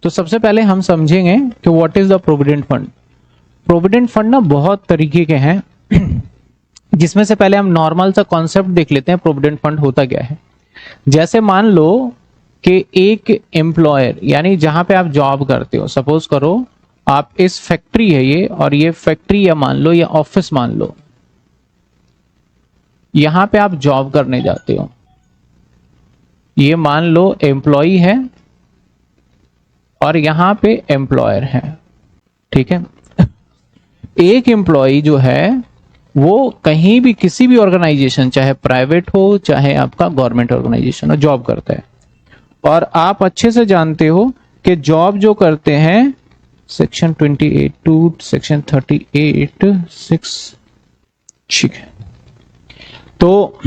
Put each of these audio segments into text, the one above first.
तो सबसे पहले हम समझेंगे कि what is the provident fund. Provident fund ना बहुत तरीके के हैं, जिसमें से पहले हम नॉर्मल सा कॉन्सेप्ट देख लेते हैं प्रोविडेंट फंड होता क्या है। जैसे मान लो कि एक एम्प्लॉयर, यानी जहां पे आप जॉब करते हो, सपोज करो आप इस फैक्ट्री है ये, और ये फैक्ट्री या मान लो या ऑफिस मान लो, यहां पे आप जॉब करने जाते हो। ये मान लो एम्प्लॉय है और यहां पे एम्प्लॉयर है, ठीक है। एक एम्प्लॉय जो है वो कहीं भी किसी भी ऑर्गेनाइजेशन, चाहे प्राइवेट हो चाहे आपका गवर्नमेंट ऑर्गेनाइजेशन हो, जॉब करता है। और आप अच्छे से जानते हो कि जॉब जो करते हैं सेक्शन 28 टू सेक्शन 38(6), ठीक है। तो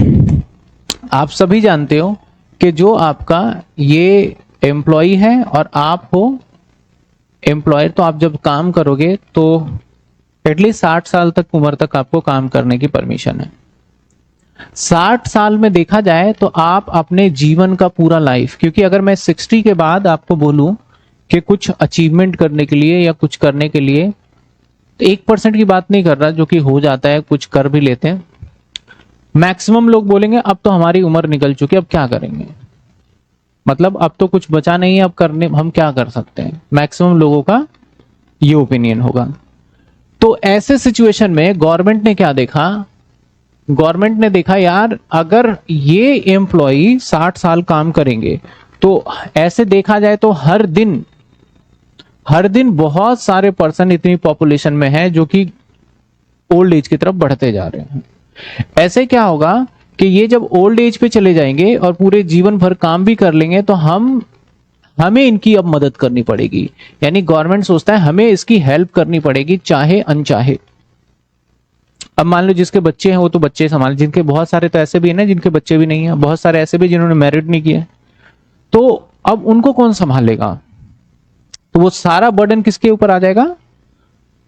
आप सभी जानते हो कि जो आपका ये एम्प्लॉय है और आप हो एम्प्लॉयर, तो आप जब काम करोगे तो एटलीस्ट 60 साल तक उम्र तक आपको काम करने की परमिशन है। 60 साल में देखा जाए तो आप अपने जीवन का पूरा लाइफ, क्योंकि अगर मैं 60 के बाद आपको बोलूं कि कुछ अचीवमेंट करने के लिए या कुछ करने के लिए, तो 1% की बात नहीं कर रहा, जो कि हो जाता है, कुछ कर भी लेते हैं। मैक्सिमम लोग बोलेंगे अब तो हमारी उम्र निकल चुकी है, अब क्या करेंगे, मतलब अब तो कुछ बचा नहीं है, अब करने हम क्या कर सकते हैं। मैक्सिमम लोगों का ये ओपिनियन होगा। तो ऐसे सिचुएशन में गवर्नमेंट ने क्या देखा, गवर्नमेंट ने देखा यार अगर ये एम्प्लॉय 60 साल काम करेंगे तो ऐसे देखा जाए तो हर दिन बहुत सारे पर्सन इतनी पॉपुलेशन में है जो कि ओल्ड एज की तरफ बढ़ते जा रहे हैं। ऐसे क्या होगा कि ये जब ओल्ड एज पे चले जाएंगे और पूरे जीवन भर काम भी कर लेंगे तो हमें इनकी अब मदद करनी पड़ेगी। यानी गवर्नमेंट सोचता है हमें इसकी हेल्प करनी पड़ेगी, चाहे अनचाहे। अब मान लो जिसके बच्चे हैं वो तो बच्चे संभाल, जिनके बहुत सारे तो ऐसे भी है ना जिनके बच्चे भी नहीं है, बहुत सारे ऐसे भी जिन्होंने मैरिड नहीं किया, तो अब उनको कौन संभालेगा। तो वो सारा बर्डन किसके ऊपर आ जाएगा,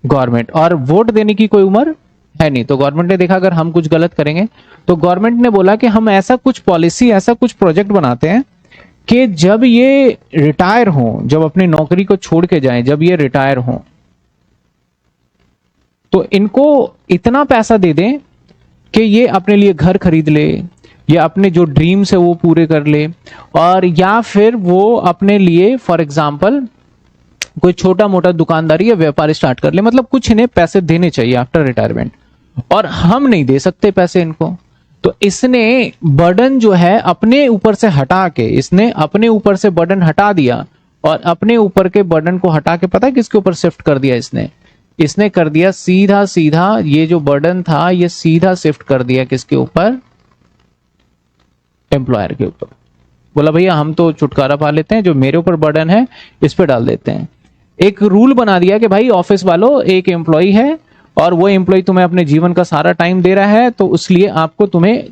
गवर्नमेंट। और वोट देने की कोई उम्र है नहीं। तो गवर्नमेंट ने देखा अगर हम कुछ गलत करेंगे, तो गवर्नमेंट ने बोला कि हम ऐसा कुछ पॉलिसी, ऐसा कुछ प्रोजेक्ट बनाते हैं कि जब ये रिटायर हो, जब अपनी नौकरी को छोड़ के जाएं, जब ये रिटायर हो, तो इनको इतना पैसा दे दें कि ये अपने लिए घर खरीद ले, या अपने जो ड्रीम्स है वो पूरे कर ले, और या फिर वो अपने लिए फॉर एग्जाम्पल कोई छोटा मोटा दुकानदारी या व्यापार स्टार्ट कर ले। मतलब कुछ इन्हें पैसे देने चाहिए आफ्टर रिटायरमेंट, और हम नहीं दे सकते पैसे इनको। तो इसने बर्डन जो है अपने ऊपर से हटा के, इसने अपने ऊपर से बर्डन हटा दिया, और अपने ऊपर के बर्डन को हटा के पता है किसके ऊपर शिफ्ट कर दिया इसने कर दिया सीधा सीधा, ये जो बर्डन था ये सीधा शिफ्ट कर दिया किसके ऊपर, एम्प्लॉयर के ऊपर। बोला भैया हम तो छुटकारा पा लेते हैं, जो मेरे ऊपर बर्डन है इस पे डाल देते हैं। एक रूल बना दिया कि भाई ऑफिस वालों, एक एम्प्लॉय है और वो एम्प्लॉय तुम्हें अपने जीवन का सारा टाइम दे रहा है, तो इसलिए आपको तुम्हें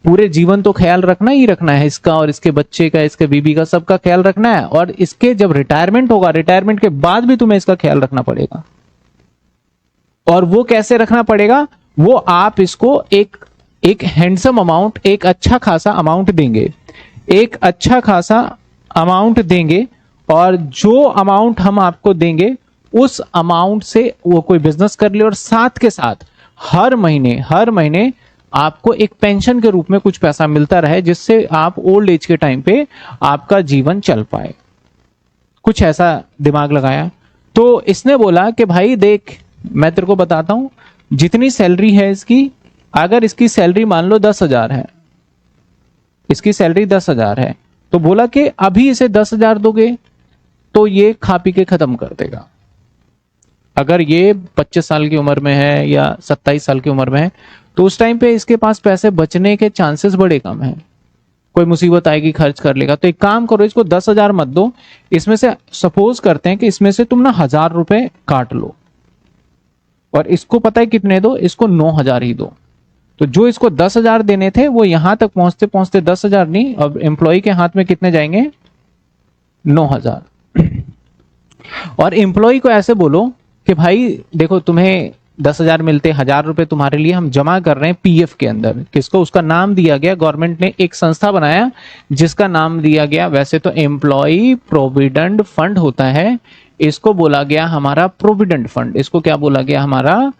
पूरे जीवन तो ख्याल रखना ही रखना है इसका, और इसके बच्चे का, इसके बीबी का, सबका ख्याल रखना है। और इसके जब रिटायरमेंट होगा, रिटायरमेंट के बाद भी तुम्हें इसका ख्याल रखना पड़ेगा। और वो कैसे रखना पड़ेगा, वो आप इसको एक हैंडसम अमाउंट, एक अच्छा खासा अमाउंट देंगे, एक अच्छा खासा अमाउंट देंगे, और जो अमाउंट हम आपको देंगे उस अमाउंट से वो कोई बिजनेस कर ले, और साथ के साथ हर महीने आपको एक पेंशन के रूप में कुछ पैसा मिलता रहे, जिससे आप ओल्ड एज के टाइम पे आपका जीवन चल पाए। कुछ ऐसा दिमाग लगाया। तो इसने बोला कि भाई देख मैं तेरे को बताता हूं, जितनी सैलरी है इसकी, अगर इसकी सैलरी मान लो 10,000 है, इसकी सैलरी 10,000 है, तो बोला कि अभी इसे 10,000 दोगे तो ये खा पी के खत्म कर देगा। अगर ये 25 साल की उम्र में है या 27 साल की उम्र में है, तो उस टाइम पे इसके पास पैसे बचने के चांसेस बड़े कम हैं। कोई मुसीबत आएगी खर्च कर लेगा। तो एक काम करो, इसको 10,000 मत दो, इसमें से सपोज करते हैं कि इसमें से तुम ना 1,000 रुपए काट लो, और इसको पता है कितने दो, इसको 9,000 ही दो। तो जो इसको 10,000 देने थे वो यहां तक पहुंचते पहुंचते 10,000 नहीं, अब एम्प्लॉय के हाथ में कितने जाएंगे, 9,000। और एम्प्लॉय को ऐसे बोलो कि भाई देखो तुम्हें 10,000 मिलते, 1,000 रुपए तुम्हारे लिए हम जमा कर रहे हैं पीएफ के अंदर। किसको? उसका नाम दिया गया, गवर्नमेंट ने एक संस्था बनाया जिसका नाम दिया गया, वैसे तो एम्प्लॉय प्रोविडेंट फंड होता है, इसको बोला गया हमारा प्रोविडेंट फंड। इसको क्या बोला गया? हमारा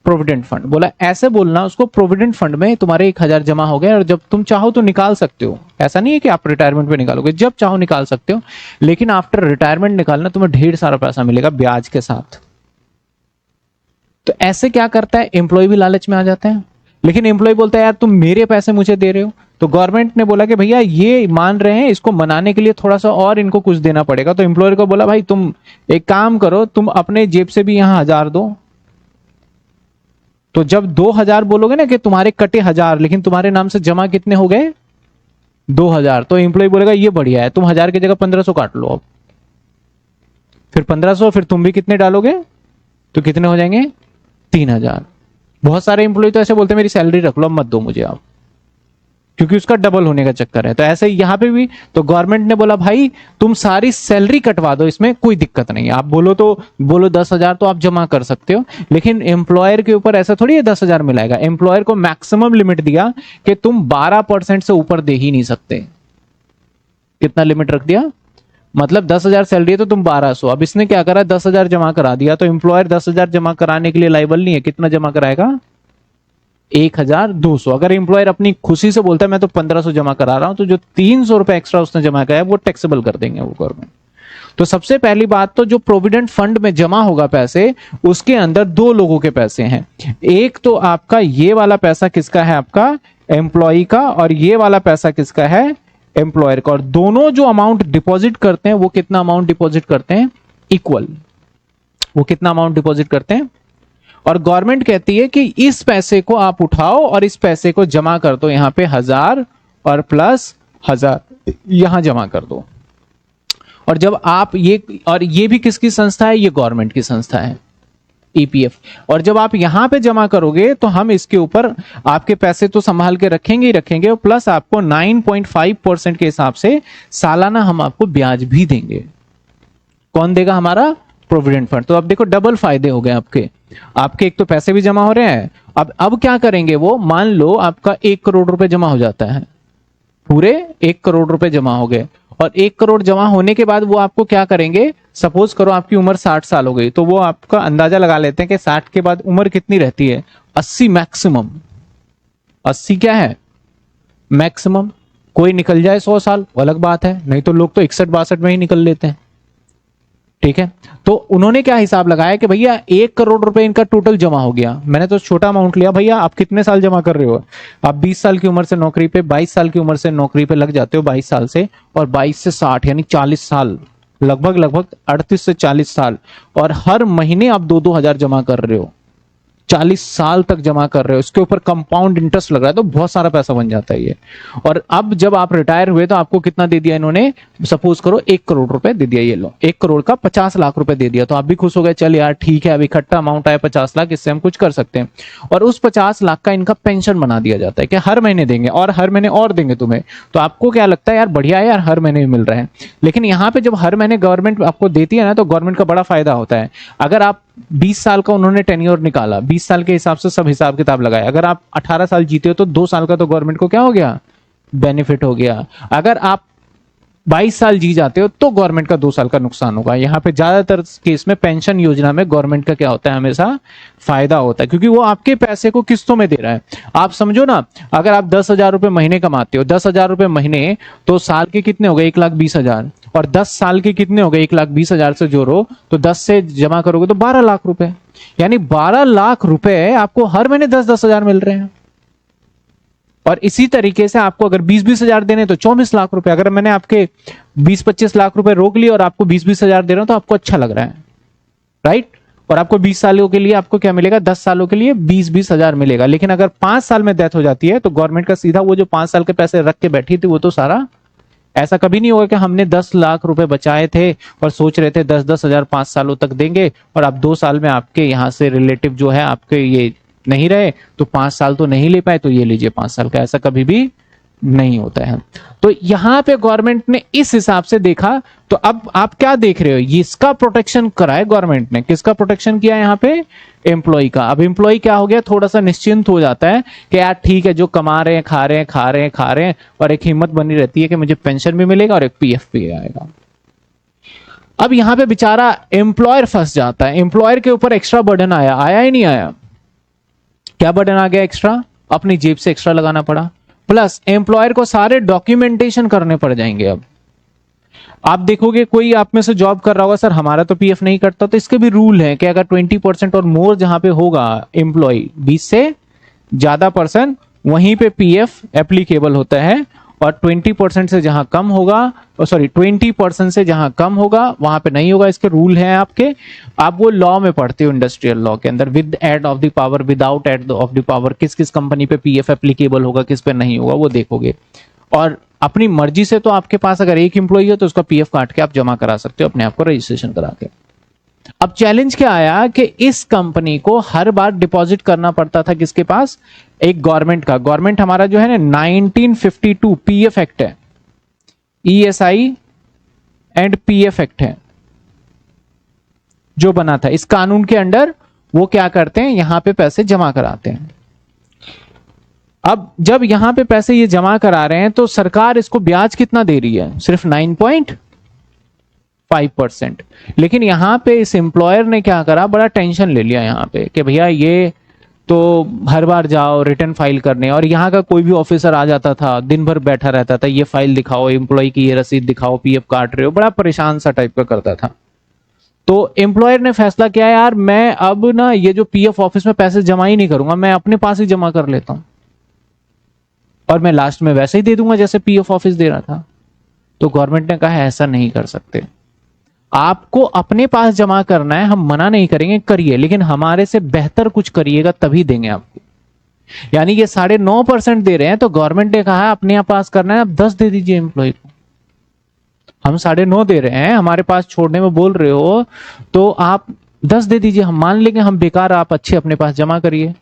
प्रोविडेंट फंड। बोला ऐसे बोलना उसको, प्रोविडेंट फंड में तुम्हारे 1,000 जमा हो गए और जब तुम चाहो तो निकाल सकते हो। ऐसा नहीं है कि आप रिटायरमेंट पे निकालोगे, जब चाहो निकाल सकते हो, लेकिन आफ्टर रिटायरमेंट निकालना तुम्हें ढेर सारा पैसा मिलेगा ब्याज के साथ। तो ऐसे क्या करता है, एम्प्लॉय भी लालच में आ जाते हैं। लेकिन एम्प्लॉय बोलता है यार तुम मेरे पैसे मुझे दे रहे हो, तो गवर्नमेंट ने बोला कि भैया ये मान रहे हैं, इसको मनाने के लिए थोड़ा सा और इनको कुछ देना पड़ेगा। तो एम्प्लॉयर को बोला भाई तुम एक काम करो, तुम अपने जेब से भी यहां 1,000 दो। तो जब 2,000 बोलोगे ना कि तुम्हारे कटे 1,000, लेकिन तुम्हारे नाम से जमा कितने हो गए? 2,000। तो एम्प्लॉय बोलेगा ये बढ़िया है, तुम 1,000 की जगह 1,500 काट लो। अब फिर 1,500, फिर तुम भी कितने डालोगे? तो कितने हो जाएंगे? 3,000। बहुत सारे एम्प्लॉय तो ऐसे बोलते हैं मेरी सैलरी रख लो, अब मत दो मुझे आप, क्योंकि उसका डबल होने का चक्कर है। तो ऐसे ही यहां पे भी तो गवर्नमेंट ने बोला भाई तुम सारी सैलरी कटवा दो, इसमें कोई दिक्कत नहीं है। आप बोलो तो बोलो 10,000 तो आप जमा कर सकते हो, लेकिन एम्प्लॉयर के ऊपर ऐसा थोड़ी है 10,000 मिलाएगा। एम्प्लॉयर को मैक्सिमम लिमिट दिया कि तुम 12% से ऊपर दे ही नहीं सकते। कितना लिमिट रख दिया? मतलब 10,000 सैलरी है तो तुम 1,200। अब इसने क्या करा, 10,000 जमा करा दिया। तो एम्प्लॉयर 10,000 जमा कराने के लिए लायबल नहीं है। कितना जमा कराएगा? 1,200। अगर एम्प्लॉयर अपनी खुशी से बोलता है मैं तो 1,500 जमा करा रहा हूं, तो जो 300 रुपए एक्स्ट्रा उसने जमा कराया वो टैक्सेबल कर देंगे वो गवर्नमेंट। तो सबसे पहली बात तो जो प्रोविडेंट फंड में जमा होगा पैसे, उसके अंदर दो लोगों के पैसे हैं। एक तो आपका ये वाला पैसा किसका है? आपका एम्प्लॉय का। और ये वाला पैसा किसका है? एम्प्लॉयर का। और दोनों जो अमाउंट डिपॉजिट करते हैं वो कितना अमाउंट डिपॉजिट करते हैं? इक्वल। वो कितना अमाउंट डिपॉजिट करते हैं? और गवर्नमेंट कहती है कि इस पैसे को आप उठाओ और इस पैसे को जमा कर दो यहां पे 1,000 और प्लस 1,000 यहां जमा कर दो। और जब आप ये भी किसकी संस्था है? ये गवर्नमेंट की संस्था है, ईपीएफ। और जब आप यहां पे जमा करोगे तो हम इसके ऊपर आपके पैसे तो संभाल के रखेंगे ही रखेंगे, और प्लस आपको 9.5% के हिसाब से सालाना हम आपको ब्याज भी देंगे। कौन देगा? हमारा प्रोविडेंट फंड। तो अब देखो डबल फायदे हो गए आपके एक तो पैसे भी जमा हो रहे हैं। अब क्या करेंगे वो? मान लो आपका 1 करोड़ रुपए जमा हो जाता है, पूरे 1 करोड़ रुपए जमा हो गए। और 1 करोड़ जमा होने के बाद वो आपको क्या करेंगे? सपोज करो आपकी उम्र 60 साल हो गई, तो वो आपका अंदाजा लगा लेते हैं कि 60 के बाद उम्र कितनी रहती है? 80 मैक्सिमम। 80 क्या है? मैक्सिमम। कोई निकल जाए 100 साल अलग बात है, नहीं तो लोग तो 61-62 में ही निकल लेते हैं। ठीक है, तो उन्होंने क्या हिसाब लगाया कि भैया 1 करोड़ रुपए इनका टोटल जमा हो गया। मैंने तो छोटा अमाउंट लिया। भैया आप कितने साल जमा कर रहे हो? आप 20 साल की उम्र से नौकरी पे, 22 साल की उम्र से नौकरी पे लग जाते हो, 22 साल से, और 22 से 60 यानी 40 साल, लगभग 38 से 40 साल। और हर महीने आप 2-2 हजार जमा कर रहे हो, 40 साल तक जमा कर रहे हो, इसके ऊपर कंपाउंड इंटरेस्ट लग रहा है, तो बहुत सारा पैसा बन जाता है ये। और अब जब आप रिटायर हुए तो आपको कितना दे दिया इन्होंने? सपोज करो 1 करोड़ रुपए दे दिया। ये लो 1 करोड़ का 50 लाख रुपए दे दिया। तो आप भी खुश हो गए, चल यार ठीक है, अब इकट्ठा अमाउंट आया 50 लाख, इससे हम कुछ कर सकते हैं। और उस 50 लाख का इनका पेंशन बना दिया जाता है कि हर महीने देंगे और हर महीने और देंगे तुम्हें। तो आपको क्या लगता है? यार बढ़िया है यार, हर महीने मिल रहे हैं। लेकिन यहाँ पे जब हर महीने गवर्नमेंट आपको देती है ना, तो गवर्नमेंट का बड़ा फायदा होता है। अगर आप 20 साल का उन्होंने टेन्योर निकाला, 20 साल के हिसाब से सब हिसाब किताब लगाया, अगर आप 18 साल जीते हो तो 2 साल का तो गवर्नमेंट को क्या हो गया? बेनिफिट हो गया। अगर आप 22 साल जी जाते हो तो गवर्नमेंट का 2 साल का नुकसान होगा। यहाँ पे ज्यादातर केस में पेंशन योजना में गवर्नमेंट का क्या होता है? हमेशा फायदा होता है, क्योंकि वो आपके पैसे को किस्तों में दे रहा है। आप समझो ना, अगर आप 10,000 रुपए महीने कमाते हो, 10,000 रुपए महीने, तो साल के कितने हो गए? 1,20,000। और 10 साल के कितने हो गए? 1,20,000 से जोड़ो तो 10 से जमा करोगे तो 12 लाख रुपए, यानी 12 लाख रुपए आपको हर महीने 10-10 हजार मिल रहे हैं। और इसी तरीके से आपको अगर 20-20 हजार देने तो 24 लाख रुपए। अगर मैंने आपके 20-25 लाख रुपए रोक लिए और आपको 20-20 हजार दे रहा हूं तो आपको अच्छा लग रहा है, राइट? और आपको 20 सालों के लिए आपको क्या मिलेगा? 10 सालों के लिए 20-20 हजार मिलेगा। लेकिन अगर 5 साल में डेथ हो जाती है तो गवर्नमेंट का सीधा वो जो 5 साल के पैसे रख के बैठी थी वो तो सारा, ऐसा कभी नहीं होगा कि हमने 10 लाख रुपए बचाए थे और सोच रहे थे 10-10 हजार 5 सालों तक देंगे, और अब 2 साल में आपके यहां से रिलेटिव जो है आपके ये नहीं रहे तो 5 साल तो नहीं ले पाए, तो ये लीजिए 5 साल का। ऐसा कभी भी नहीं होता है। तो यहां पे गवर्नमेंट ने इस हिसाब से देखा, तो अब आप क्या देख रहे हो, इसका प्रोटेक्शन करा है गवर्नमेंट ने। किसका प्रोटेक्शन किया है यहाँ पे? एम्प्लॉय का। अब एम्प्लॉय क्या हो गया, थोड़ा सा निश्चिंत हो जाता है कि यार ठीक है, जो कमा रहे हैं खा रहे हैं खा रहे हैं खा रहे हैं, और एक हिम्मत बनी रहती है कि मुझे पेंशन भी मिलेगा और एक पीएफ भी आएगा। अब यहां पे बेचारा एम्प्लॉयर फंस जाता है। एम्प्लॉयर के ऊपर एक्स्ट्रा बर्डन आया, आया ही नहीं आया? क्या बर्डन आ गया एक्स्ट्रा? अपनी जेब से एक्स्ट्रा लगाना पड़ा, प्लस एम्प्लॉयर को सारे डॉक्यूमेंटेशन करने पड़ जाएंगे। अब आप देखोगे कोई आप में से जॉब कर रहा होगा, सर हमारा तो पीएफ नहीं कटता, तो इसके भी रूल है कि अगर 20% और मोर जहां पे होगा एम्प्लॉय, 20 से ज्यादा परसेंट, वहीं पे पीएफ एप्लीकेबल होता है, और 20% से जहां कम होगा, सॉरी 20% से जहां कम होगा वहां पे नहीं होगा। इसके रूल हैं आपके, आप वो लॉ में पढ़ते हो, इंडस्ट्रियल लॉ के अंदर, with aid of the power, without aid of the power, किस किस कंपनी पे पीएफ एप्लीकेबल होगा, किस पे नहीं होगा, वो देखोगे। और अपनी मर्जी से तो आपके पास अगर एक एम्प्लॉय है तो उसका पीएफ काट के आप जमा करा सकते हो अपने आप को रजिस्ट्रेशन करा के। अब चैलेंज क्या आया कि इस कंपनी को हर बार डिपॉजिट करना पड़ता था किसके पास? एक गवर्नमेंट का। गवर्नमेंट हमारा जो है ना 1952 पीएफ एक्ट है, ईएसआई एंड पीएफ एक्ट है जो बना था, इस कानून के अंडर वो क्या करते हैं, यहां पे पैसे जमा कराते हैं। अब जब यहां पे पैसे ये जमा करा रहे हैं तो सरकार इसको ब्याज कितना दे रही है? सिर्फ 9.5%। लेकिन यहां पे इस एम्प्लॉयर ने क्या करा, बड़ा टेंशन ले लिया यहां पे कि भैया ये तो हर बार जाओ रिटर्न फाइल करने, और यहाँ का कोई भी ऑफिसर आ जाता था, दिन भर बैठा रहता था, ये फाइल दिखाओ, एम्प्लॉय की ये रसीद दिखाओ, पीएफ काट रहे हो, बड़ा परेशान सा टाइप का करता था। तो एम्प्लॉयर ने फैसला किया, यार मैं अब ना ये जो पीएफ ऑफिस में पैसे जमा ही नहीं करूंगा, मैं अपने पास ही जमा कर लेता हूं, और मैं लास्ट में वैसे ही दे दूंगा जैसे पीएफ ऑफिस दे रहा था। तो गवर्नमेंट ने कहा ऐसा नहीं कर सकते, आपको अपने पास जमा करना है, हम मना नहीं करेंगे, करिए, लेकिन हमारे से बेहतर कुछ करिएगा तभी देंगे आपको। यानी ये 9.5% दे रहे हैं, तो गवर्नमेंट ने कहा अपने पास करना है, आप 10 दे दीजिए एम्प्लॉय को। हम 9.5 दे रहे हैं, हमारे पास छोड़ने में बोल रहे हो, तो आप 10 दे दीजिए, हम मान लेंगे हम बेकार, आप अच्छे अपने पास जमा करिए।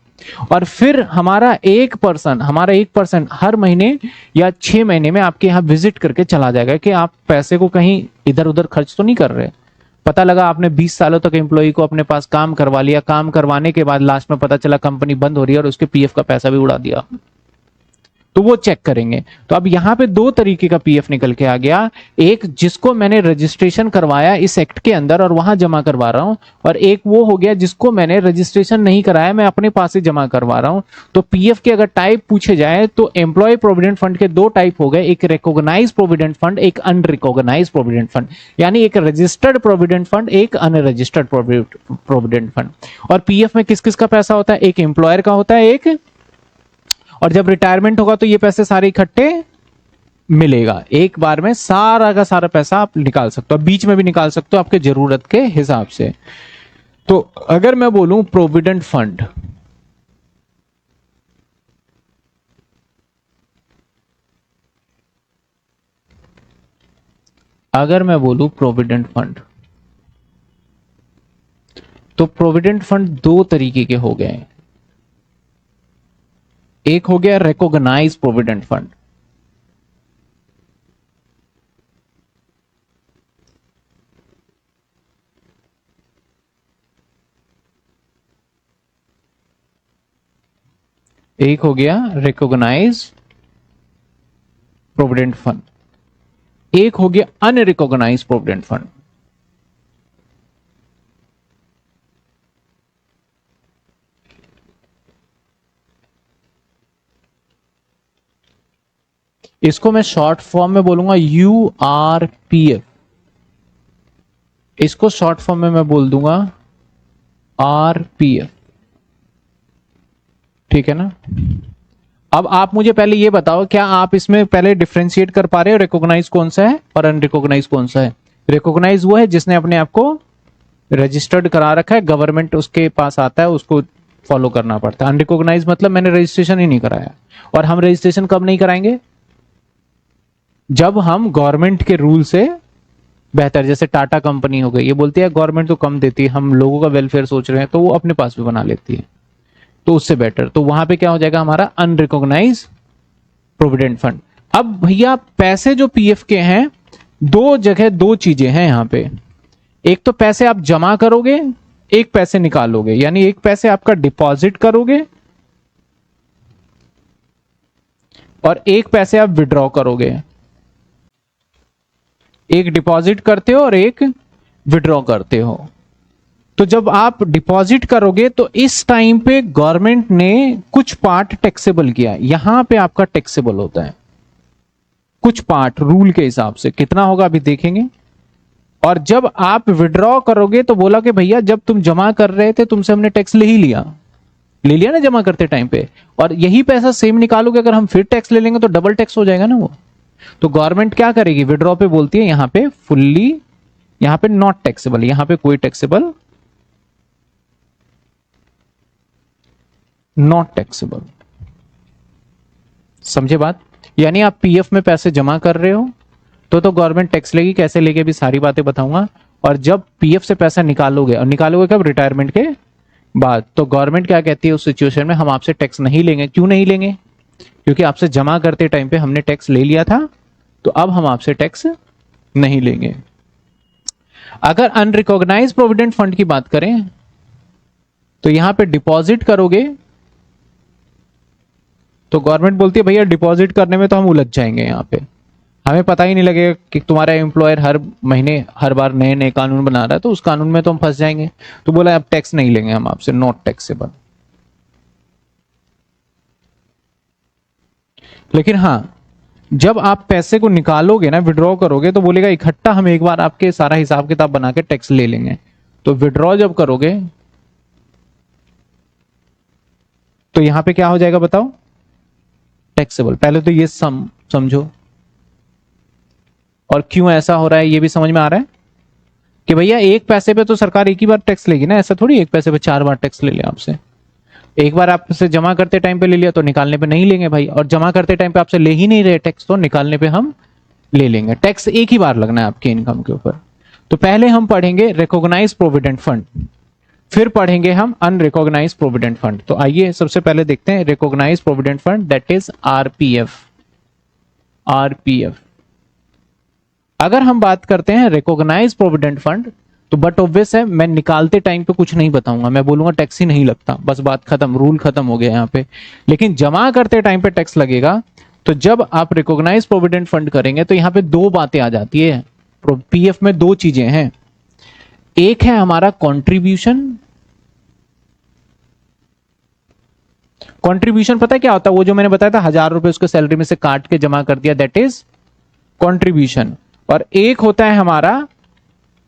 और फिर हमारा 1% हर महीने या 6 महीने में आपके यहाँ विजिट करके चला जाएगा कि आप पैसे को कहीं इधर उधर खर्च तो नहीं कर रहे। पता लगा आपने 20 सालों तक एम्प्लॉय को अपने पास काम करवा लिया, काम करवाने के बाद लास्ट में पता चला कंपनी बंद हो रही है और उसके पीएफ का पैसा भी उड़ा दिया, तो वो चेक करेंगे। तो अब यहां पे 2 तरीके का पीएफ निकल के आ गया, एक जिसको मैंने रजिस्ट्रेशन करवाया इस एक्ट के अंदर और वहां जमा करवा रहा हूं, और एक वो हो गया जिसको मैंने रजिस्ट्रेशन नहीं कराया, मैं अपने पास ही जमा करवा रहा हूं। तो पीएफ के अगर टाइप पूछे जाए तो एम्प्लॉय प्रोविडेंट फंड के 2 टाइप हो गए, एक रिकॉग्नाइज्ड प्रोविडेंट फंड, एक अनरिकॉग्नाइज्ड प्रोविडेंट फंड। यानी एक रजिस्टर्ड प्रोविडेंट फंड, एक अनरजिस्टर्ड प्रोविडेंट फंड। और पीएफ में किस किस का पैसा होता है? एक एम्प्लॉयर का होता है, एक, और जब रिटायरमेंट होगा तो ये पैसे सारे इकट्ठे मिलेगा, एक बार में सारा का सारा पैसा आप निकाल सकते हो, बीच में भी निकाल सकते हो आपके जरूरत के हिसाब से। तो अगर मैं बोलूं प्रोविडेंट फंड, अगर मैं बोलूं प्रोविडेंट फंड, तो प्रोविडेंट फंड 2 तरीके के हो गए। एक हो गया रिकॉग्नाइज प्रोविडेंट फंड, एक हो गया रिकॉग्नाइज प्रोविडेंट फंड, एक हो गया अनरिकॉग्नाइज प्रोविडेंट फंड। इसको मैं शॉर्ट फॉर्म में बोलूंगा यूआरपीएफ, इसको शॉर्ट फॉर्म में मैं बोल दूंगा आरपीएफ, ठीक है ना। अब आप मुझे पहले ये बताओ, क्या आप इसमें पहले डिफरेंशिएट कर पा रहे हो रिकॉग्नाइज कौन सा है और अनरिकॉग्नाइज कौन सा है? रिकॉग्नाइज वो है जिसने अपने आप को रजिस्टर्ड करा रखा है, गवर्नमेंट उसके पास आता है, उसको फॉलो करना पड़ता है। अनरिकॉग्नाइज मतलब मैंने रजिस्ट्रेशन ही नहीं कराया। और हम रजिस्ट्रेशन कब नहीं कराएंगे? जब हम गवर्नमेंट के रूल से बेहतर, जैसे टाटा कंपनी हो गई, ये बोलती है गवर्नमेंट तो कम देती है, हम लोगों का वेलफेयर सोच रहे हैं, तो वो अपने पास भी बना लेती है, तो उससे बेटर। तो वहां पे क्या हो जाएगा हमारा अनरिकॉग्नाइज प्रोविडेंट फंड। अब भैया पैसे जो पीएफ के हैं, दो जगह दो चीजें हैं यहां पे। एक तो पैसे आप जमा करोगे, एक पैसे निकालोगे, यानी एक पैसे आपका डिपॉजिट करोगे और एक पैसे आप विड्रॉ करोगे। एक डिपॉजिट करते हो और एक विड्रॉ करते हो। तो जब आप डिपॉजिट करोगे तो इस टाइम पे गवर्नमेंट ने कुछ पार्ट टैक्सेबल किया है, यहां पे आपका टैक्सेबल होता है कुछ पार्ट, रूल के हिसाब से कितना होगा अभी देखेंगे। और जब आप विड्रॉ करोगे तो बोला कि भैया जब तुम जमा कर रहे थे तुमसे हमने टैक्स ले लिया ना जमा करते टाइम पे, और यही पैसा सेम निकालोगे अगर हम फिर टैक्स ले लेंगे तो डबल टैक्स हो जाएगा ना वो। तो गवर्नमेंट क्या करेगी, विड्रॉ पे बोलती है यहां पे फुल्ली, यहां पे नॉट टैक्सेबल, यहां पे कोई टैक्सेबल, नॉट टैक्सेबल। समझे बात? यानी आप पीएफ में पैसे जमा कर रहे हो तो गवर्नमेंट टैक्स लेगी, कैसे लेगी भी सारी बातें बताऊंगा। और जब पीएफ से पैसा निकालोगे, और निकालोगे कब, रिटायरमेंट के बाद, तो गवर्नमेंट क्या कहती है उस सिचुएशन में, हम आपसे टैक्स नहीं लेंगे। क्यों नहीं लेंगे? क्योंकि आपसे जमा करते टाइम पे हमने टैक्स ले लिया था, तो अब हम आपसे टैक्स नहीं लेंगे। अगर अनरिकॉग्नाइज्ड प्रोविडेंट फंड की बात करें तो यहां पे डिपॉजिट करोगे तो गवर्नमेंट बोलती है भैया डिपॉजिट करने में तो हम उलझ जाएंगे, यहां पे हमें पता ही नहीं लगेगा कि तुम्हारा एम्प्लॉयर हर महीने हर बार नए नए कानून बना रहा है, तो उस कानून में तो हम फंस जाएंगे। तो बोला अब टैक्स नहीं लेंगे हम आपसे, नॉट टैक्सेबल। लेकिन हां, जब आप पैसे को निकालोगे ना, विड्रॉ करोगे, तो बोलेगा इकट्ठा हम एक बार आपके सारा हिसाब किताब बना के टैक्स ले लेंगे। तो विड्रॉ जब करोगे तो यहां पे क्या हो जाएगा बताओ, टैक्सेबल। पहले तो ये समझो, और क्यों ऐसा हो रहा है ये भी समझ में आ रहा है कि भैया एक पैसे पे तो सरकार एक ही बार टैक्स लेगी ना, ऐसा थोड़ी एक पैसे पे 4 बार टैक्स ले ले आपसे। एक बार आपसे जमा करते टाइम पे ले लिया तो निकालने पे नहीं लेंगे भाई, और जमा करते टाइम पे आपसे ले ही नहीं रहे टैक्स, तो निकालने पे हम ले लेंगे। टैक्स एक ही बार लगना है आपके इनकम के ऊपर। तो पहले हम पढ़ेंगे रिकॉग्नाइज्ड प्रोविडेंट फंड, फिर पढ़ेंगे हम अनरिकॉग्नाइज्ड प्रोविडेंट फंड। तो आइए सबसे पहले देखते हैं recognised provident fund, that is RPF. RPF अगर हम बात करते हैं रिकॉग्नाइज्ड प्रोविडेंट फंड, तो बट ऑब्वियस है मैं निकालते टाइम पे कुछ नहीं बताऊंगा, मैं बोलूंगा टैक्स ही नहीं लगता, बस बात खत्म, रूल खत्म हो गया यहाँ पे। लेकिन जमा करते टाइम पे टैक्स लगेगा। तो जब आप रिकॉग्नाइज्ड प्रोविडेंट फंड करेंगे तो यहाँ पे दो बातें आ जाती है। पीएफ में दो चीजें हैं, एक है हमारा कंट्रीब्यूशन। कंट्रीब्यूशन पता है क्या होता है, वो जो मैंने बताया था 1000 रुपए उसके सैलरी में से काट के जमा कर दिया, दैट इज कंट्रीब्यूशन। और एक होता है हमारा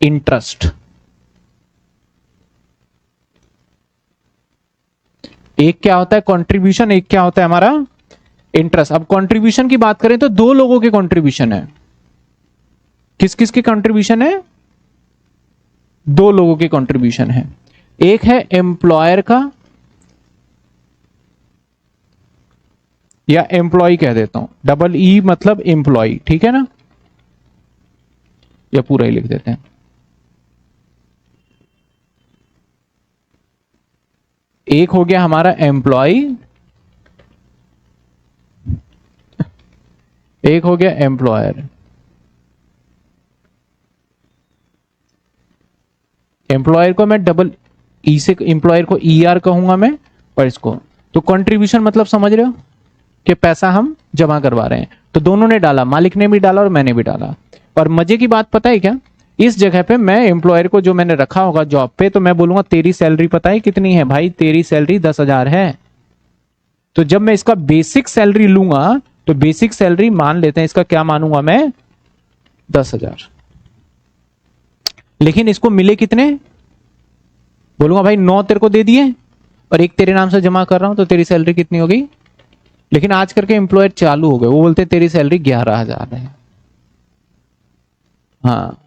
इंटरेस्ट। एक क्या होता है कंट्रीब्यूशन, एक क्या होता है हमारा इंटरेस्ट। अब कंट्रीब्यूशन की बात करें तो दो लोगों के कंट्रीब्यूशन है। किस किस के कंट्रीब्यूशन है? दो लोगों के कंट्रीब्यूशन है। एक है एम्प्लॉयर का, या एम्प्लॉय कह देता हूं, डबल ई मतलब एम्प्लॉय, ठीक है ना, या पूरा ही लिख देते हैं। एक हो गया हमारा एम्प्लॉय, एक हो गया एम्प्लॉयर। एम्प्लॉयर को मैं डबल ई से, एम्प्लॉयर को ई आर कहूंगा मैं, और इसको तो कंट्रीब्यूशन मतलब समझ रहे हो कि पैसा हम जमा करवा रहे हैं। तो दोनों ने डाला, मालिक ने भी डाला और मैंने भी डाला। और मजे की बात पता है क्या, इस जगह पे मैं एम्प्लॉयर को जो मैंने रखा होगा जॉब पे, तो मैं बोलूंगा तेरी सैलरी पता है कितनी है भाई, तेरी सैलरी 10,000 है। तो जब मैं इसका बेसिक सैलरी लूंगा तो बेसिक सैलरी मान लेते हैं, इसका क्या मानूंगा मैं, 10,000। लेकिन इसको मिले कितने, बोलूंगा भाई 9 तेरे को दे दिए और एक तेरे नाम से जमा कर रहा हूं, तो तेरी सैलरी कितनी हो गई। लेकिन आज करके एम्प्लॉयर चालू हो गए, वो बोलते तेरी सैलरी 11,000 है। हाँ,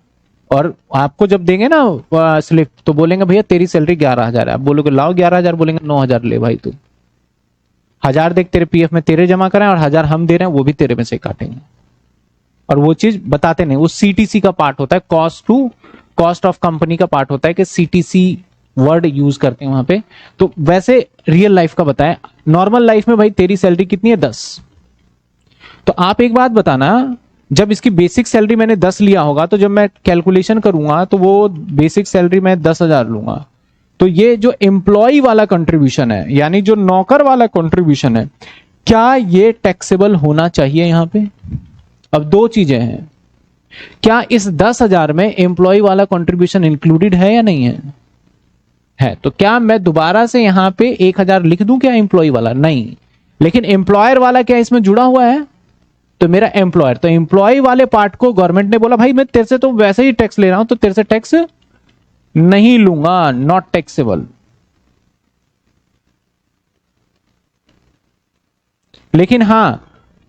और आपको जब देंगे ना स्लिप तो बोलेंगे भैया तेरी सैलरी 11,000 है। आप बोलोगे लाओ 11,000, बोलेंगे 9,000 ले भाई तू। 1,000 देख तेरे पीएफ में तेरे जमा कराएं और 1,000 हम दे रहे हैं, वो भी तेरे में से काटेंगे। और वो चीज बताते नहीं, वो सीटीसी का पार्ट होता है, कॉस्ट ऑफ कंपनी का पार्ट होता है कि सीटीसी वर्ड यूज करते हैं वहां पे। तो वैसे रियल लाइफ का बताएं, नॉर्मल लाइफ में भाई तेरी सैलरी कितनी है, 10। तो आप एक बात बताना, जब इसकी बेसिक सैलरी मैंने 10 लिया होगा तो जब मैं कैलकुलेशन करूंगा तो वो बेसिक सैलरी मैं 10,000 लूंगा। तो ये जो एम्प्लॉय वाला कंट्रीब्यूशन है, यानी जो नौकर वाला कंट्रीब्यूशन है, क्या ये टैक्सेबल होना चाहिए यहां पे? अब दो चीजें हैं, क्या इस 10,000 में एम्प्लॉय वाला कंट्रीब्यूशन इंक्लूडेड है या नहीं है? है। तो क्या मैं दोबारा से यहां पे 1,000 लिख दूं क्या एम्प्लॉय वाला? नहीं। लेकिन एम्प्लॉयर वाला क्या इसमें जुड़ा हुआ है? तो मेरा एम्प्लॉयर, तो एम्प्लॉय वाले पार्ट को गवर्नमेंट ने बोला भाई मैं तेरे से तो वैसे ही टैक्स ले रहा हूं, तो तेरे से टैक्स नहीं लूंगा, नॉट टैक्सेबल। लेकिन हां,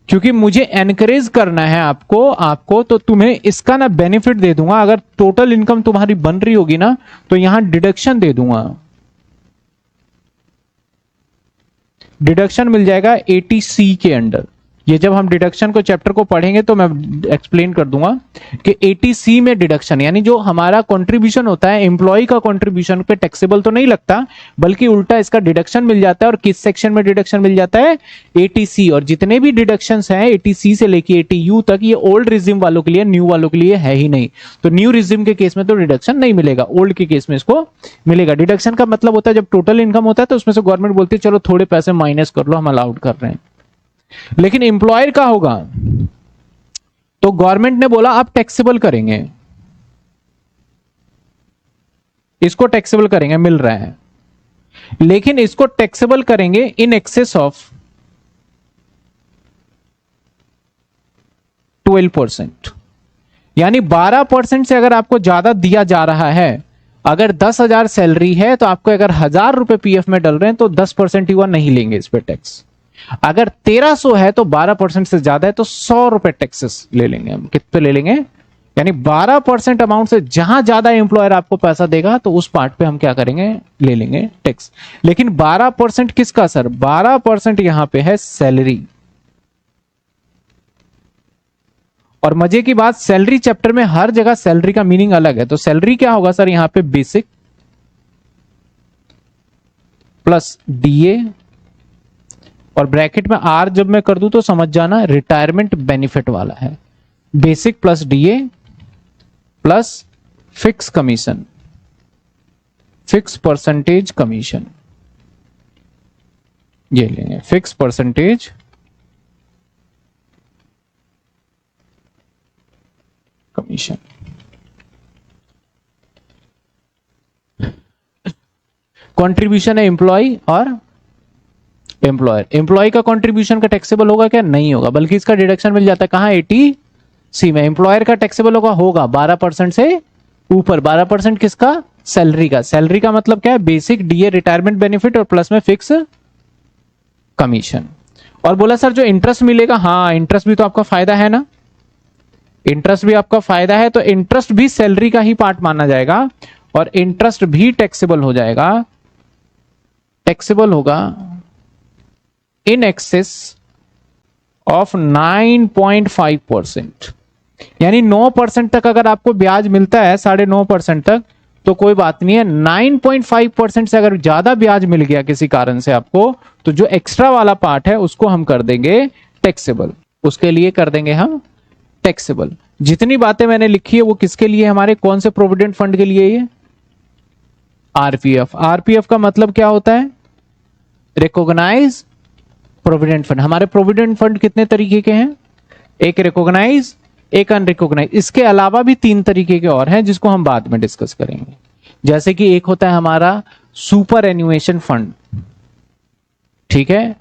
क्योंकि मुझे एनकरेज करना है आपको तो तुम्हें इसका ना बेनिफिट दे दूंगा। अगर टोटल इनकम तुम्हारी बन रही होगी ना तो यहां डिडक्शन दे दूंगा। डिडक्शन मिल जाएगा 80C के अंडर। ये जब हम डिडक्शन को चैप्टर को पढ़ेंगे तो मैं एक्सप्लेन कर दूंगा कि 80C में डिडक्शन, यानी जो हमारा कंट्रीब्यूशन होता है एम्प्लॉय का कंट्रीब्यूशन पे टैक्सेबल तो नहीं लगता, बल्कि उल्टा इसका डिडक्शन मिल जाता है। और किस सेक्शन में डिडक्शन मिल जाता है? 80C। और जितने भी डिडक्शंस हैं 80C से लेके 80U तक, ये ओल्ड रिजिम वालों के लिए, न्यू वालों के लिए है ही नहीं। तो न्यू रिजिम के केस में तो डिडक्शन नहीं मिलेगा, ओल्ड के केस में इसको मिलेगा। डिडक्शन का मतलब होता है जब टोटल इनकम होता है तो उसमें से गवर्नमेंट बोलती है चलो थोड़े पैसे माइनस कर लो, हम अलाउड कर रहे हैं। लेकिन एम्प्लॉयर का होगा तो गवर्नमेंट ने बोला आप टैक्सेबल करेंगे, इसको टैक्सेबल करेंगे, मिल रहा है। लेकिन इसको टैक्सेबल करेंगे इन एक्सेस ऑफ 12%, यानी 12% से अगर आपको ज्यादा दिया जा रहा है। अगर 10,000 सैलरी है तो आपको अगर 1,000 रुपए पीएफ में डल रहे हैं तो 10% युवा नहीं लेंगे इस पे टैक्स। अगर 1300 है तो 12% से ज्यादा है तो 100 रुपए टैक्सेस ले लेंगे हम। कितने ले लेंगे? यानी 12% अमाउंट से जहां ज्यादा एम्प्लॉयर आपको पैसा देगा तो उस पार्ट पे हम क्या करेंगे? ले लेंगे टैक्स। लेकिन 12% किसका सर? 12% यहां पे है सैलरी। और मजे की बात, सैलरी चैप्टर में हर जगह सैलरी का मीनिंग अलग है। तो सैलरी क्या होगा सर? यहां पे बेसिक प्लस डीए, और ब्रैकेट में आर जब मैं कर दूं तो समझ जाना रिटायरमेंट बेनिफिट वाला है। Basic plus DA plus fix commission, fix percentage commission, ये लेंगे फिक्स परसेंटेज कमीशन। कंट्रीब्यूशन है एम्प्लॉय और एम्प्लॉयर। एम्प्लॉय का कंट्रीब्यूशन का टैक्सेबल होगा क्या? नहीं होगा, बल्कि इसका डिडक्शन मिल जाता है कहां? 80C में। एम्प्लॉयर का टैक्सेबल होगा 12% से ऊपर। 12% किसका? सैलरी का। सैलरी का मतलब क्या है? बेसिक, डीए, रिटायरमेंट बेनिफिट और प्लस में फिक्स कमीशन। और बोला सर जो इंटरेस्ट मिलेगा, हाँ इंटरेस्ट भी तो आपका फायदा है ना, इंटरेस्ट भी आपका फायदा है। तो इंटरेस्ट भी सैलरी का ही पार्ट माना जाएगा और इंटरेस्ट भी टैक्सेबल हो जाएगा। टैक्सेबल होगा इन एक्सेस ऑफ 9.5%, यानी 9% तक अगर आपको ब्याज मिलता है, 9.5% तक, तो कोई बात नहीं है। 9.5% से अगर ज्यादा ब्याज मिल गया किसी कारण से आपको, तो जो एक्स्ट्रा वाला पार्ट है उसको हम कर देंगे टैक्सेबल। उसके लिए कर देंगे हम टैक्सेबल। जितनी बातें मैंने लिखी है वो किसके लिए? हमारे कौन से प्रोविडेंट फंड के लिए? ये आरपीएफ। आरपीएफ का मतलब क्या होता है? Recognise provident fund. हमारे प्रोविडेंट फंड कितने तरीके के हैं? एक रिकॉग्नाइज, एक अनरिकॉग्नाइज। इसके अलावा भी 3 तरीके के और हैं जिसको हम बाद में डिस्कस करेंगे। जैसे कि एक होता है हमारा सुपर एन्युएशन फंड, ठीक है,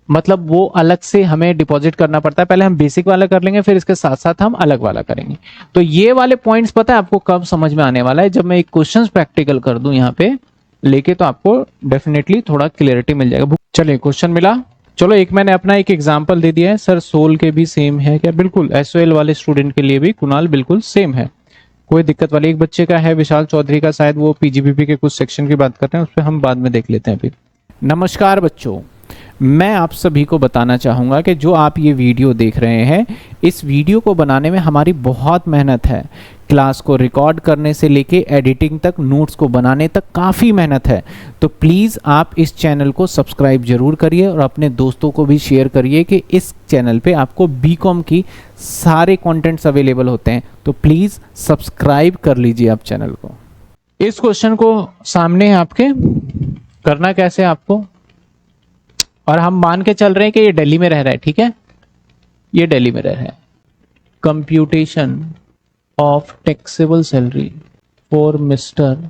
मतलब वो अलग से हमें डिपॉजिट करना पड़ता है। पहले हम बेसिक वाला कर लेंगे, फिर इसके साथ साथ हम अलग वाला करेंगे। तो ये वाले पॉइंट्स पता है आपको कब समझ में आने वाला है? जब मैं एक क्वेश्चन प्रैक्टिकल कर दूं यहाँ पे लेके, तो आपको डेफिनेटली थोड़ा क्लियरिटी मिल जाएगा। चलिए क्वेश्चन मिला। चलो एक मैंने अपना एक एग्जाम्पल दे दिया है। सर सोल के भी सेम है क्या? बिल्कुल, एसओएल वाले स्टूडेंट के लिए भी कुणाल बिल्कुल सेम है, कोई दिक्कत वाली। एक बच्चे का है विशाल चौधरी का, शायद वो पीजीबीपी के कुछ सेक्शन की बात करते हैं, उस पर हम बाद में देख लेते हैं। फिर नमस्कार बच्चों, मैं आप सभी को बताना चाहूँगा कि जो आप ये वीडियो देख रहे हैं, इस वीडियो को बनाने में हमारी बहुत मेहनत है, क्लास को रिकॉर्ड करने से लेके एडिटिंग तक, नोट्स को बनाने तक काफ़ी मेहनत है। तो प्लीज़ आप इस चैनल को सब्सक्राइब जरूर करिए और अपने दोस्तों को भी शेयर करिए कि इस चैनल पे आपको बीकॉम की सारे कंटेंट्स अवेलेबल होते हैं। तो प्लीज़ सब्सक्राइब कर लीजिए आप चैनल को। इस क्वेश्चन को सामने आपके करना कैसे आपको, और हम मान के चल रहे हैं कि ये दिल्ली में रह रहा है, ठीक है, ये दिल्ली में रह रहा है। Computation of taxable salary for mister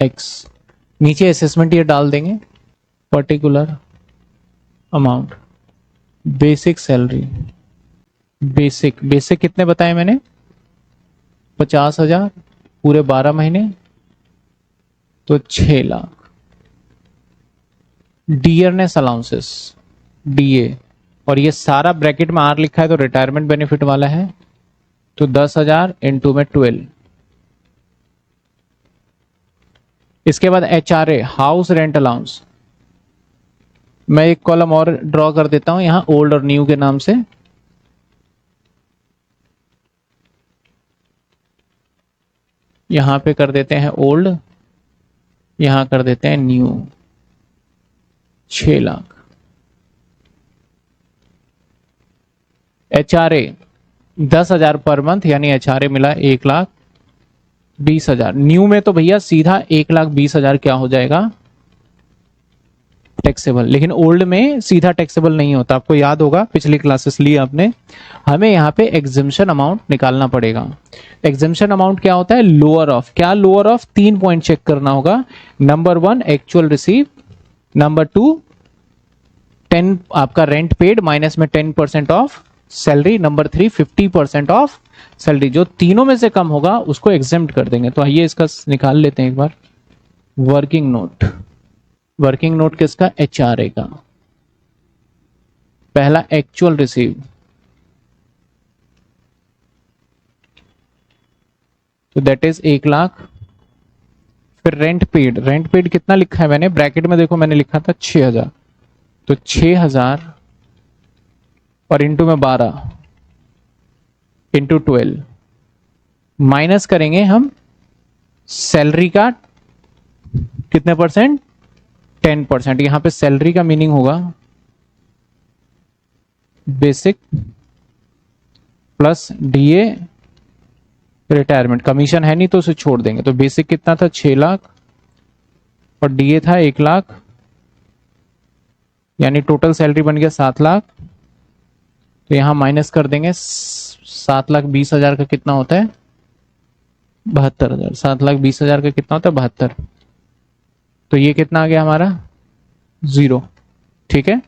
x, नीचे असेसमेंट ये डाल देंगे, particular amount, basic salary, basic कितने बताए मैंने, 50,000 पूरे 12 महीने, तो 6 लाख। डियरनेस अलाउंसेस, डीए, और ये सारा ब्रैकेट में आर लिखा है तो रिटायरमेंट बेनिफिट वाला है, तो 10,000 इंटू में 12। इसके बाद HRA, हाउस रेंट अलाउंस, मैं एक कॉलम और ड्रॉ कर देता हूं यहां ओल्ड और न्यू के नाम से। यहां पे कर देते हैं ओल्ड, यहां कर देते हैं new, 6 lakh. HRA 10,000 per month, यानी HRA मिला 1,20,000। न्यू में तो भैया सीधा 1,20,000 क्या हो जाएगा, टैक्सेबल। लेकिन ओल्ड में सीधा टैक्सेबल नहीं होता, आपको याद होगा पिछली क्लासेस ली आपने। हमें यहाँ पे एग्जेम्पशन अमाउंट निकालना पड़ेगा। एग्जेम्पशन अमाउंट क्या होता है, लोअर ऑफ, क्या लोअर ऑफ, 3 पॉइंट चेक करना होगा। नंबर 1 एक्चुअल रिसीव, नंबर 2 10 आपका रेंट पेड माइनस में 10% of salary, number 3 50% of salary. जो तीनों में से कम होगा उसको एग्जेम्प्ट कर देंगे। तो आइए इसका निकाल लेते हैं एक बार। वर्किंग नोट, वर्किंग नोट किसका, HRA का। पहला एक्चुअल रिसीव, तो दैट इज 1 लाख। फिर रेंट पेड, रेंट पेड कितना लिखा है मैंने ब्रैकेट में, देखो मैंने लिखा था 6,000, तो 6,000 और इंटू में 12 इंटू 12, माइनस करेंगे हम सैलरी का कितने परसेंट, 10%। यहां पे सैलरी का मीनिंग होगा basic plus DA retirement, commission है नहीं तो उसे छोड़ देंगे। तो बेसिक कितना था, 6 लाख, और डीए था 1 लाख, यानी टोटल सैलरी बन गया 7 लाख। तो यहां माइनस कर देंगे 7,20,000 का कितना होता है, 72,000। 7,20,000 का कितना होता है, 72। तो ये कितना आ गया हमारा, 0, ठीक है।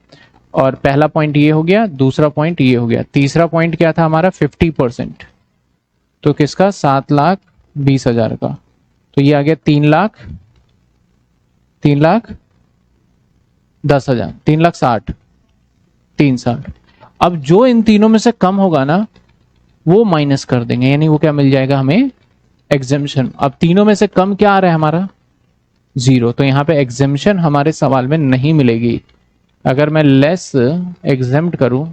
और पहला पॉइंट ये हो गया, दूसरा पॉइंट ये हो गया, तीसरा पॉइंट क्या था हमारा, 50%। तो किसका, 7,20,000 का। तो ये आ गया 3,10,000, 3,60,000, 360। अब जो इन तीनों में से कम होगा ना वो माइनस कर देंगे, यानी वो क्या मिल जाएगा हमें, एग्जेम्पशन। अब तीनों में से कम क्या आ रहा है हमारा, 0। तो यहां पे एग्जेम्पशन हमारे सवाल में नहीं मिलेगी। अगर मैं लेस एग्जेम्प्ट करूं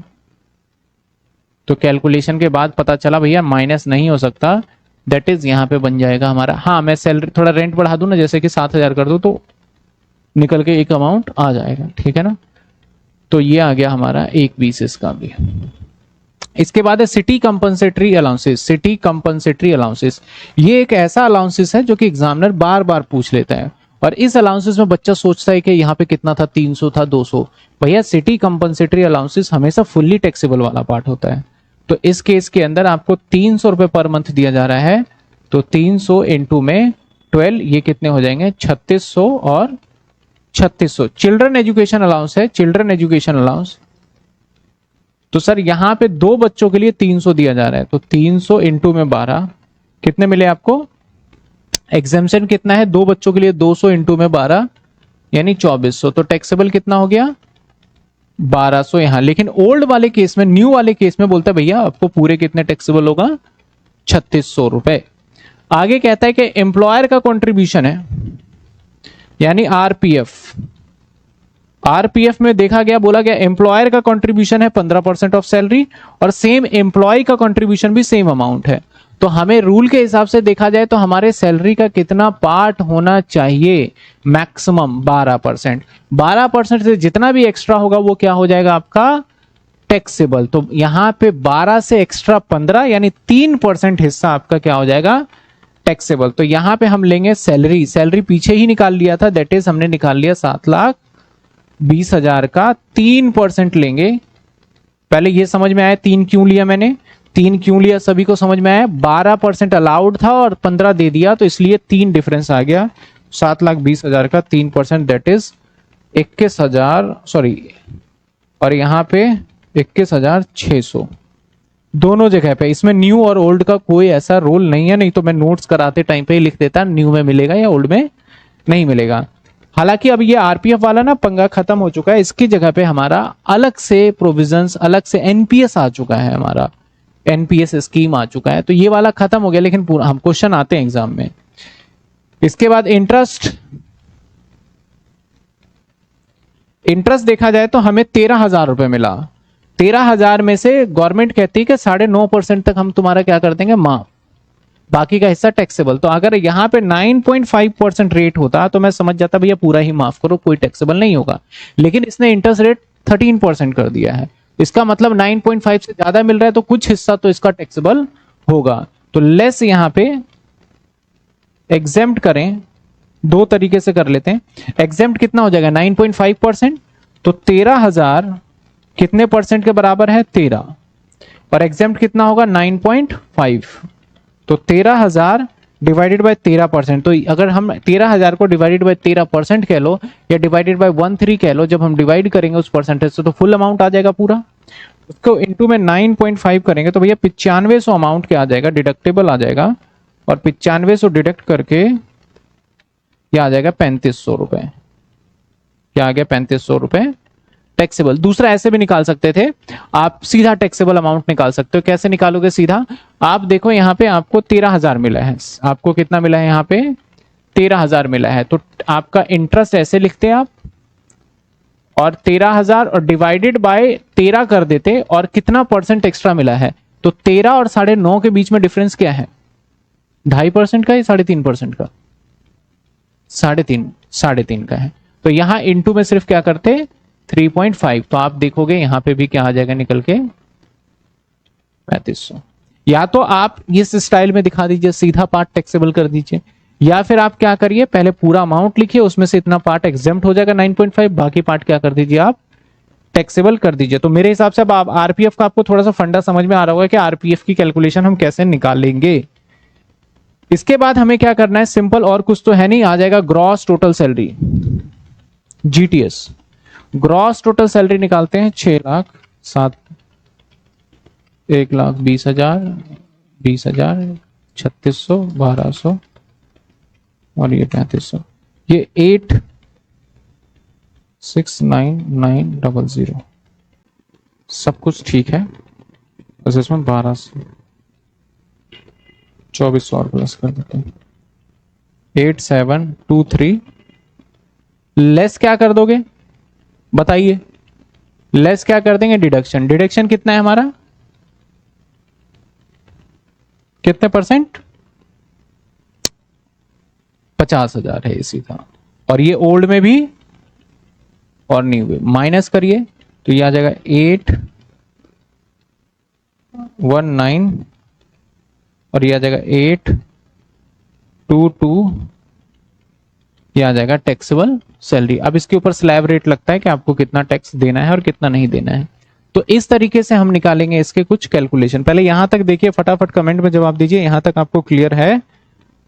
तो कैलकुलेशन के बाद पता चला भैया माइनस नहीं हो सकता, दैट इज यहां पे बन जाएगा हमारा। हाँ, मैं सैलरी थोड़ा रेंट बढ़ा दूं ना, जैसे कि 7,000 कर दूं तो निकल के एक अमाउंट आ जाएगा, ठीक है ना। तो ये आ गया हमारा 1,20 इसका भी। इसके बाद है city compensatory allowances. City compensatory allowances ये एक ऐसा अलाउंसेस है जो कि एग्जामिनर बार बार पूछ लेता है, और इस अलाउंसेस में बच्चा सोचता है कि यहाँ पे कितना था, 300 था, 200। भैया सिटी कंपनसेटरी अलाउंसेस हमेशा फुल्ली टैक्सेबल वाला पार्ट होता है। तो इस केस के अंदर आपको 300 रुपए पर मंथ दिया जा रहा है, तो 300 इंटू में 12, ये कितने हो जाएंगे, 3,600 और 3,600। चिल्ड्रन एजुकेशन अलाउंस है, चिल्ड्रन एजुकेशन अलाउंस। तो सर यहां पे 2 बच्चों के लिए 300 दिया जा रहा है, तो 300 इंटू में 12 कितने मिले आपको, एग्जेम्पशन कितना है, 2 बच्चों के लिए 200 इंटू में 12 यानी 2,400। तो टैक्सेबल कितना हो गया, 1,200 यहां। लेकिन ओल्ड वाले केस में, न्यू वाले केस में बोलता है भैया आपको पूरे कितने टैक्सेबल होगा, 3,600 रुपए। आगे कहता है कि एम्प्लॉयर का कंट्रीब्यूशन है, यानी आरपीएफ। आरपीएफ में देखा गया, बोला गया एम्प्लॉयर का कंट्रीब्यूशन है 15% ऑफ सैलरी, और सेम एम्प्लॉय का कंट्रीब्यूशन भी सेम अमाउंट है। तो हमें रूल के हिसाब से देखा जाए तो हमारे सैलरी का कितना पार्ट होना चाहिए, मैक्सिमम 12%। 12% से जितना भी एक्स्ट्रा होगा वो क्या हो जाएगा आपका टैक्सेबल। तो यहां पे 12 से एक्स्ट्रा 15 यानी 3% हिस्सा आपका क्या हो जाएगा टैक्सेबल। तो यहां पे हम लेंगे सैलरी, सैलरी पीछे ही निकाल लिया था, दैट इज हमने निकाल लिया 7,20,000 का 3% लेंगे। पहले ये समझ में आया 3 क्यों लिया मैंने, 3 क्यों लिया सभी को समझ में आया। 12% अलाउड था और 15 दे दिया तो इसलिए 3 डिफरेंस आ गया। 7,20,000 का 3% दैट इज 21,000 सॉरी, और यहां पे 21,600 दोनों जगह पे। इसमें न्यू और ओल्ड का कोई ऐसा रोल नहीं है, नहीं तो मैं नोट्स कराते टाइम पे ही लिख देता न्यू में मिलेगा या ओल्ड में नहीं मिलेगा। हालांकि अब ये आरपीएफ वाला ना पंगा खत्म हो चुका है, इसकी जगह पे हमारा अलग से प्रोविजंस, अलग से एनपीएस आ चुका है, हमारा एनपीएस स्कीम आ चुका है। तो ये वाला खत्म हो गया, लेकिन पूरा हम क्वेश्चन आते हैं एग्जाम में। इसके बाद इंटरेस्ट, इंटरेस्ट देखा जाए तो हमें 13,000 रुपए मिला। 13,000 में से गवर्नमेंट कहती है कि 9.5% तक हम तुम्हारा क्या कर देंगे माफ, बाकी का हिस्सा टैक्सेबल। तो अगर यहाँ पे 9.5% रेट होता तो मैं समझ जाता भैया पूरा ही माफ करो, कोई टैक्सेबल नहीं होगा। लेकिन इसने इंटरेस्ट रेट 13% कर दिया है, इसका मतलब 9.5 से ज्यादा मिल रहा है तो कुछ हिस्सा तो इसका टैक्सेबल होगा। तो लेस यहाँ पे एग्जेम्प्ट करें, दो तरीके से कर लेते हैं। एग्जेम्प्ट कितना हो जाएगा 9.5%, तो 13,000 कितने परसेंट के बराबर है 13, और एग्जेम्प्ट कितना होगा 9.5, तो 13,000 डिवाइडेड बाय 13%। तो अगर हम 13,000 को डिवाइडेड बाय 13% कह लो या डिवाइडेड बाय 13 कह लो, जब हम डिवाइड करेंगे उस परसेंटेज से तो फुल अमाउंट आ जाएगा पूरा। उसको इनटू में 9.5 करेंगे तो भैया 9500 अमाउंट क्या आ जाएगा, डिडक्टेबल आ जाएगा, और 9500 डिडक्ट करके क्या आ जाएगा 3500 रुपए। क्या आ गया 3500 रुपए टैक्सेबल। दूसरा ऐसे भी निकाल सकते थे आप, सीधा टैक्सेबल अमाउंट निकाल सकते हो। कैसे निकालोगे सीधा, आप देखो यहाँ पे आपको 13,000 मिला है, आपको कितना मिला है यहाँ पे 13,000 मिला है, तो आपका इंटरेस्ट ऐसे लिखते हैं आप, और 13,000 और डिवाइडेड बाय 13 कर देते, और कितना परसेंट एक्स्ट्रा मिला है, तो 13 और 9.5 के बीच में डिफरेंस क्या है, 2.5% का या 3.5% का, 3.5 का है। तो यहां इनटू में सिर्फ क्या करते 3.5, तो आप देखोगे यहां पे भी क्या आ जाएगा निकल के 3500। या तो आप इस स्टाइल में दिखा दीजिए, सीधा पार्ट टैक्सेबल कर दीजिए, या फिर आप क्या करिए पहले पूरा अमाउंट लिखिए, उसमें से इतना पार्ट एग्जेम्प्ट हो जाएगा 9.5, बाकी पार्ट क्या कर दीजिए आप टैक्सेबल कर दीजिए। तो मेरे हिसाब से अब आप आरपीएफ का आपको थोड़ा सा फंडा समझ में आ रहा होगा कि आरपीएफ की कैलकुलेशन हम कैसे निकालेंगे। इसके बाद हमें क्या करना है, सिंपल, और कुछ तो है नहीं, आ जाएगा gross total salary, GTS. Gross total salary निकालते हैं 6 लाख 7, 1,20,000, 20,000, 3,600, 1,200 और ये 3,500, ये 8,69,900 सब कुछ ठीक है। बस इसमें 1,200 2400 और प्लस कर देते हैं 8,723। लेस क्या कर दोगे बताइए, लेस क्या कर देंगे डिडक्शन। डिडक्शन कितना है हमारा, कितने परसेंट, 50,000 है इसी का, और ये ओल्ड में भी और न्यू में माइनस करिए तो ये आ जाएगा 819 और ये आ जाएगा 822, ये आ जाएगा टैक्सेबल सैलरी। अब इसके ऊपर स्लैब रेट लगता है कि आपको कितना टैक्स देना है और कितना नहीं देना है। तो इस तरीके से हम निकालेंगे इसके कुछ कैलकुलेशन। पहले यहां तक देखिए, फटाफट कमेंट में जवाब दीजिए, यहां तक आपको क्लियर है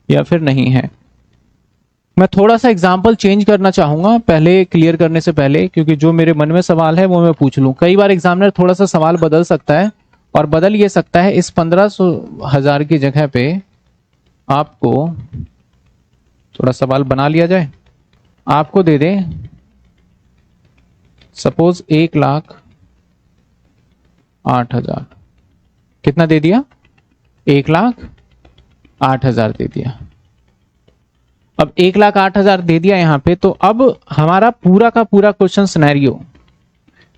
या फिर नहीं है। मैं थोड़ा सा एग्जाम्पल चेंज करना चाहूंगा पहले क्लियर करने से पहले, क्योंकि जो मेरे मन में सवाल है वो मैं पूछ लूं। कई बार एग्जामिनर थोड़ा सा सवाल बदल सकता है, और बदल ये सकता है इस 15,000 की जगह पे आपको थोड़ा सवाल बना लिया जाए, आपको दे दे सपोज 1,08,000। कितना दे दिया, 1,08,000 दे दिया। अब 1,08,000 दे दिया यहां पे, तो अब हमारा पूरा का पूरा क्वेश्चन सिनेरियो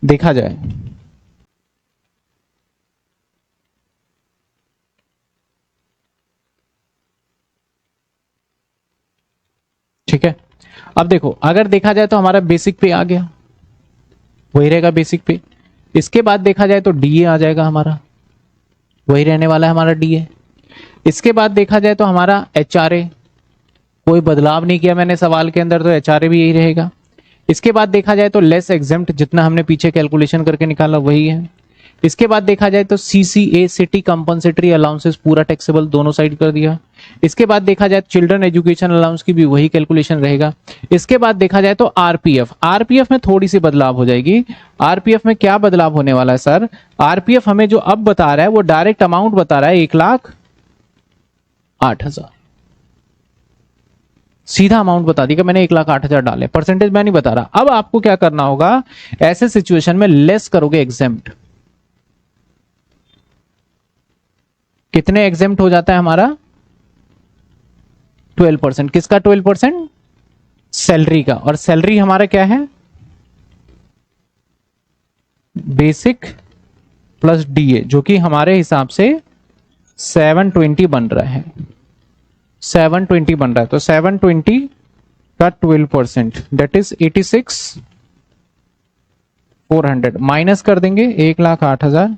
देखा जाए। ठीक है, अब देखो अगर देखा जाए तो हमारा बेसिक पे आ गया, वही रहेगा बेसिक पे। इसके बाद देखा जाए तो डीए आ जाएगा हमारा, वही रहने वाला है हमारा डीए। इसके बाद देखा जाए तो हमारा एचआरए, कोई बदलाव नहीं किया मैंने सवाल के अंदर, तो एचआरए भी यही रहेगा। इसके बाद देखा जाए तो लेस एग्जेम्प्ट, जितना हमने पीछे कैलकुलेशन करके निकाला वही है। इसके बाद देखा जाए तो सीसीए, सिटी कंपनसेटरी अलाउंसेस, पूरा टैक्सेबल दोनों साइड कर दिया। इसके बाद देखा जाए चिल्ड्रन एजुकेशन अलाउंस की भी वही कैलकुलेशन रहेगा। इसके बाद देखा जाए तो आरपीएफ, आरपीएफ में थोड़ी सी बदलाव हो जाएगी। आरपीएफ में क्या बदलाव होने वाला है सर? आरपीएफ हमें जो अब बता रहा है वो डायरेक्ट अमाउंट बता रहा है 1,08,000, सीधा अमाउंट बता दी कि मैंने 1,08,000 डाले, परसेंटेज मैं नहीं बता रहा। अब आपको क्या करना होगा, ऐसे सिचुएशन में लेस करोगे एग्जेम्प्ट। कितने एग्जेम्प्ट हो जाता है हमारा? 12%। किसका 12%? सैलरी का। और सैलरी हमारा क्या है? बेसिक प्लस डीए, जो कि हमारे हिसाब से 720 बन रहा है, 720 बन रहा है। तो 720 का 12% दैट इज 86,400 माइनस कर देंगे 1,08,000।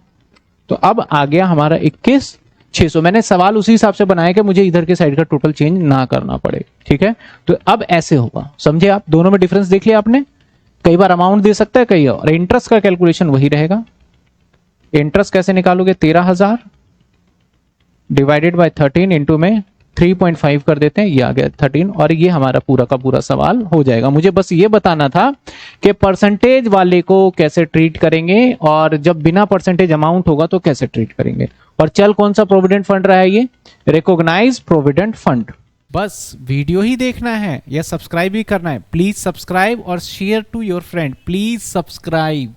तो अब आ गया हमारा 21,600। मैंने सवाल उसी हिसाब से बनाया कि मुझे इधर के साइड का टोटल चेंज ना करना पड़े, ठीक है। तो अब ऐसे होगा, समझे आप? दोनों में डिफरेंस देख लिया आपने। कई बार अमाउंट दे सकता है, कई और। इंटरेस्ट का कैलकुलेशन वही रहेगा। इंटरेस्ट कैसे निकालोगे? 13,000 डिवाइडेड बाय 13 इंटू में 3.5 कर देते हैं, ये आ गया 13। और ये हमारा पूरा का पूरा सवाल हो जाएगा। मुझे बस ये बताना था कि परसेंटेज वाले को कैसे ट्रीट करेंगे और जब बिना परसेंटेज अमाउंट होगा तो कैसे ट्रीट करेंगे। और चल कौन सा प्रोविडेंट फंड रहा है? ये रिकॉग्नाइज प्रोविडेंट फंड। बस वीडियो ही देखना है या सब्सक्राइब भी करना है? प्लीज सब्सक्राइब और share to your friend. Please subscribe.